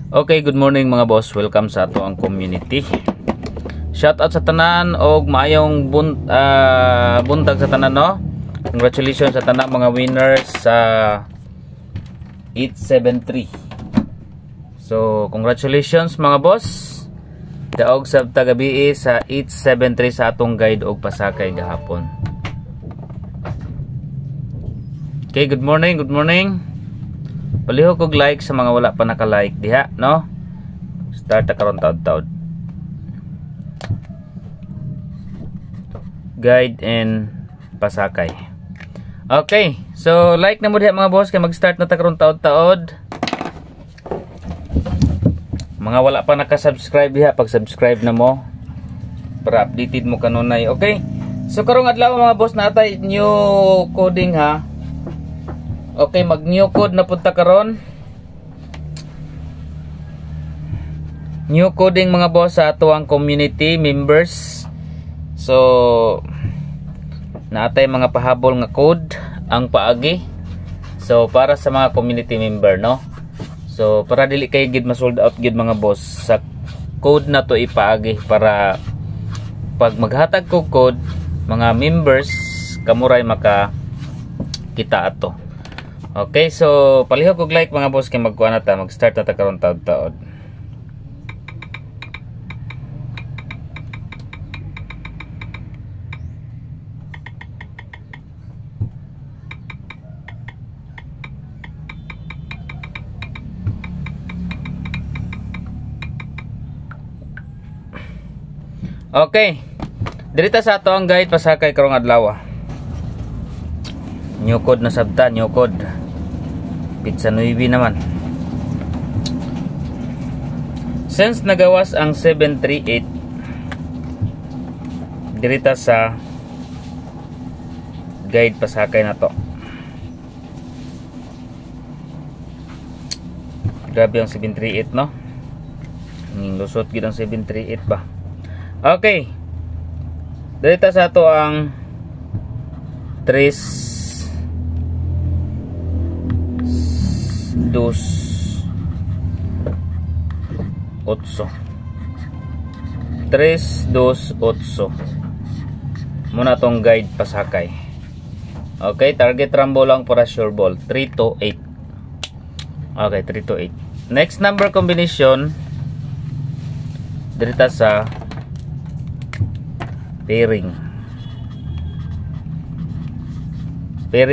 Okay, good morning mga boss. Welcome sa ato ang community. Shout out sa tanan og maayong buntag sa tanan, no? Congratulations sa tanan mga winners sa 873. So, congratulations mga boss. Daog sab tagabi sa 873 sa atong guide og pasakay gahapon. Okay, good morning, good morning. Palihog og like sa mga wala pa naka-like diha, no? Start ta karon taud-taud. Guide and pasakay. Okay, so like na mo diha mga boss kay mag-start na ta karon taud-taud. Mga wala pa naka-subscribe diha, pag-subscribe na mo para updated mo kanunay, okay? So karong adlaw mga boss natay new coding ha. Okay, mag new code na punta karon. New coding mga boss sa ato ang community members. So naatay mga pahabol nga code ang paagi. So para sa mga community member, no? So para dili kay gid ma-sold out gid mga boss, sa code na to ipaagi para pag maghatag ko code mga members kamuray maka kita ato. Okay, so palihog og like mga boss kay magkuha na ta, mag-start na ta karon taud-taud. Okay. Dirita sa ato ang guide pasakay karong adlaw. New code na sabta, new code. Pizza 9 naman. Since nagawas ang 738, dirita sa guide pasakay na to. Grabe ang 738, no? Lusot gid ang 738 ba. Okay. Dirita sa to ang 3 2 8 3 2 8 muna tong guide pasakay. Okay, target rambo lang para sure ball 3 to 8. Okay, 3 to 8. Next number combination dirita sa pairing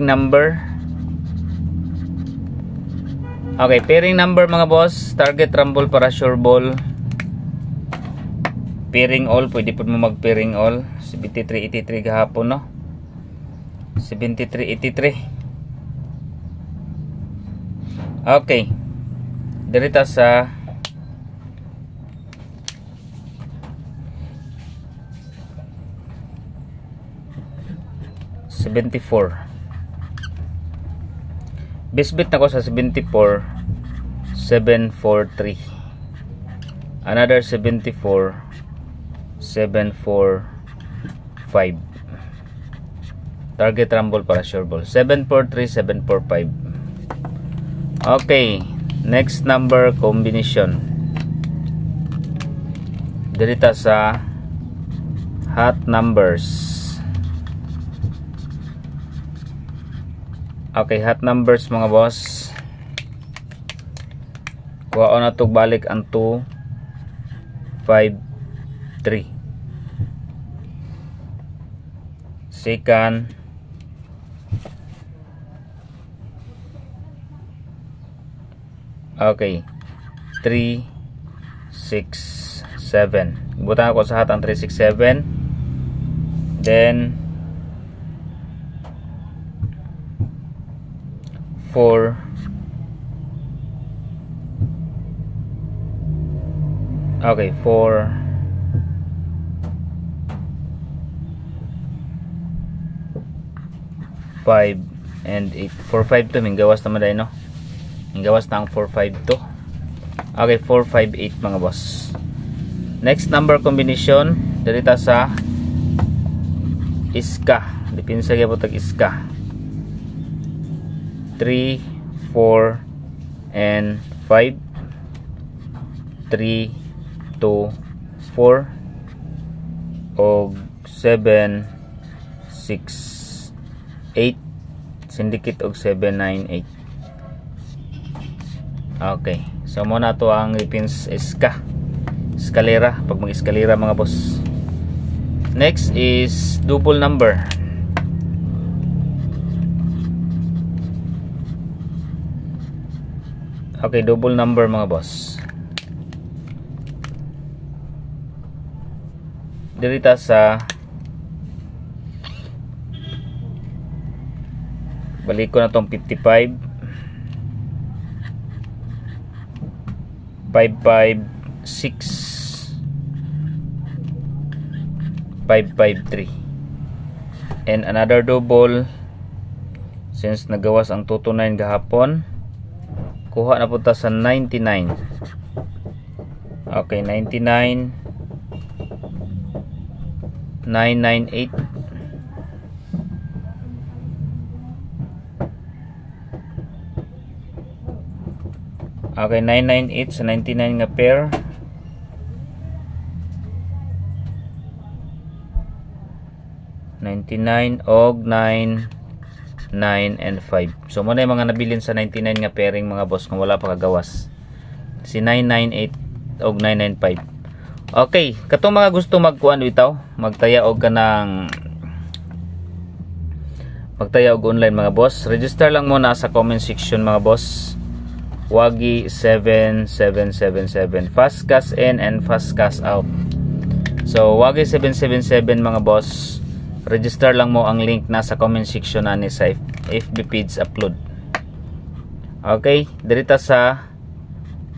number. Okay, pairing number mga boss, target rumble para sure ball. Pairing all, pwede po mo mag pairing all. 7383 gahapon, no? 7383. Okay. Dirita sa Bisbit na ko sa 74 743. Another 74 745. Target rumble para sure ball 743 745. Okay, next number combination dirita sa hot numbers. Okay, hot numbers mga boss. Kuha na to balik ang 2 5 3. Second okay 3 6 7. Ibutan ako sa hot ang 3 6 7. Then 4 okay 4 5 and 8. 4 5 to minggawas naman dahil, no? Minggawas na ang 4 5 to. Okay, 4 5 8 mga boss. Next number combination dirita sa iska. Dipinsa gyud tag iska. 3 4 and 5. 3 2 4 og 7 6 8 syndicate og 7 9 8. Okay, so muna to ang reference eskalera pag mag eskalera mga boss. Next is double number. Okay, double number mga boss. Dirita sa balik ko na tong 55 556 553 and another double since nagawas ang 229 gahapon, kuha na punta sa 99. Okay, 99 998 okay, 998 sa 99 nga pair. $99 og 9 9 and 5. So muna yung mga nabilin sa 99 nga pairing mga boss kung wala pa kagawas. Si 998 og 995. Okay, katong mga gusto magkuan bitaw, magtaya og kanang magtaya og online mga boss. Register lang muna sa comment section mga boss. Wagi 7777 fast cash in and fast cash out. So Wagi 777 mga boss. Register lang mo ang link nasa comment section ani sa FB page upload. Okay, dirita sa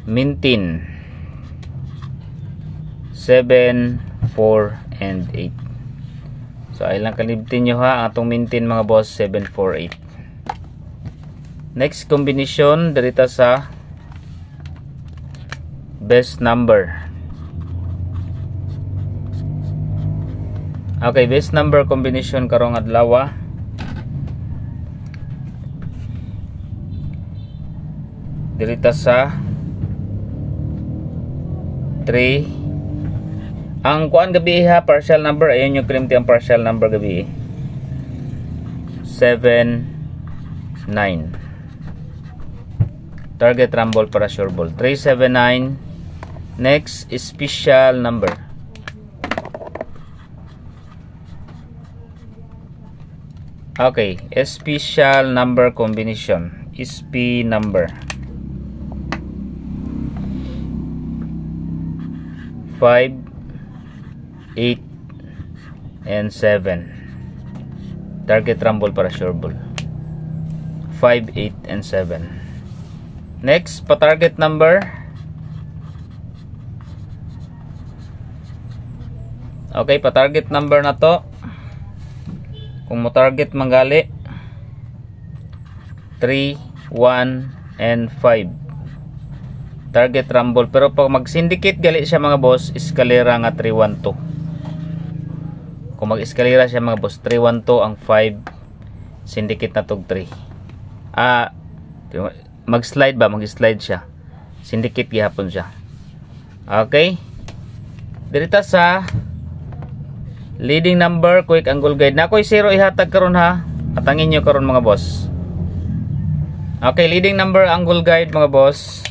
Mintin 7, 4, and 8. So ay lang kalibtin nyo ha ang atong Mintin mga boss 7, 4, 8. Next combination dirita sa best number. Okay, best number combination karong adlaw. Dirita sa 3. Ang kuan gabi ha, partial number, ayun yung klimti ang partial number gabi. 7, 9. Target rumble para sure ball 379. Next is special number. Okay, special number combination. SP number 5, 8, and 7. Target rumble para sure ball 5, 8, and 7. Next, pa target number. Okay, pa target number na to. Kung mo target manggali 3, 1, and 5. Target rumble. Pero pag mag syndicate gali siya mga boss, eskalera nga 312. Kung mag eskalera siya mga boss 312 ang 5, syndicate na tog 3. Mag slide ba? Mag slide siya. Syndicate gihapon siya. Okay. Dirita sa leading number, quick angle guide. Na ako'y 0 ihatag karon ha. Atangin nyo karon mga boss. Okay, leading number angle guide mga boss.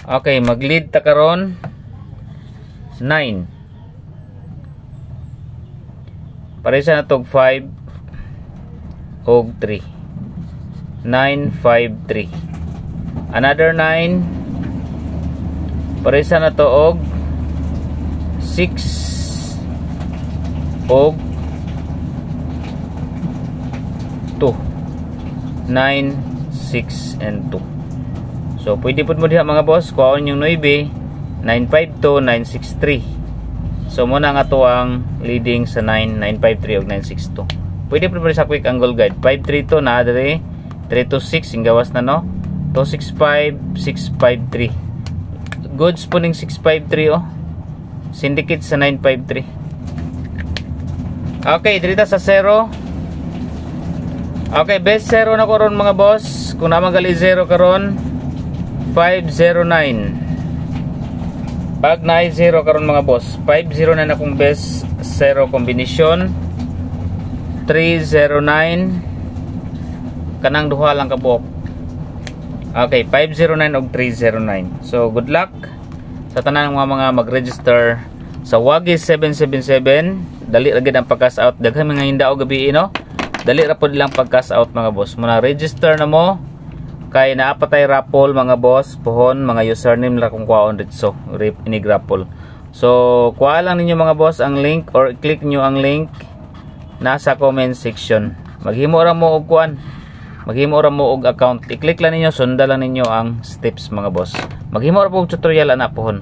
Okay, mag-lead ta karon 9. Parisa na tog 5 og 3. 9, 5, 3. Another 9. Parisa na to og 6 og 2. 9, 6, and 2. So pwede po mo diha mga boss kuhaon yung 9, 952, 963. So muna nga to ang leading sa 9, 953 og 962. Pwede po sa quick angle guide 532 na adre 326 yung gawas na no. 265, 653. Goods po ning 653 oh. Syndicate sa 953. Okay, dirita sa 0. Okay, best 0 na karon mga boss. Kung naman gali 0 karon 509. Pag na 0 karon mga boss, 50 na akong best 0 combination, 309 kanang duha lang kabuok. Okay, 509 og 309. So good luck sa tanan ng mga mag-register sa Wagis 777. Dali ra gid ang pag-cash out. Daghan mga hindao gabi no. Dali ra pod lang pag-cash out mga boss. Muna register na mo. Kay naapatay raffle mga boss, pohon mga username la kung kuhaon dito ini raffle. So kuha lang ninyo mga boss ang link or click nyo ang link nasa comment section. Maghimo ra mo og kuan. Maghimo ra mo og account. I-click lang ninyo, sundan lang ninyo ang steps mga boss. Maghimo ra po og tutorial ana pohon.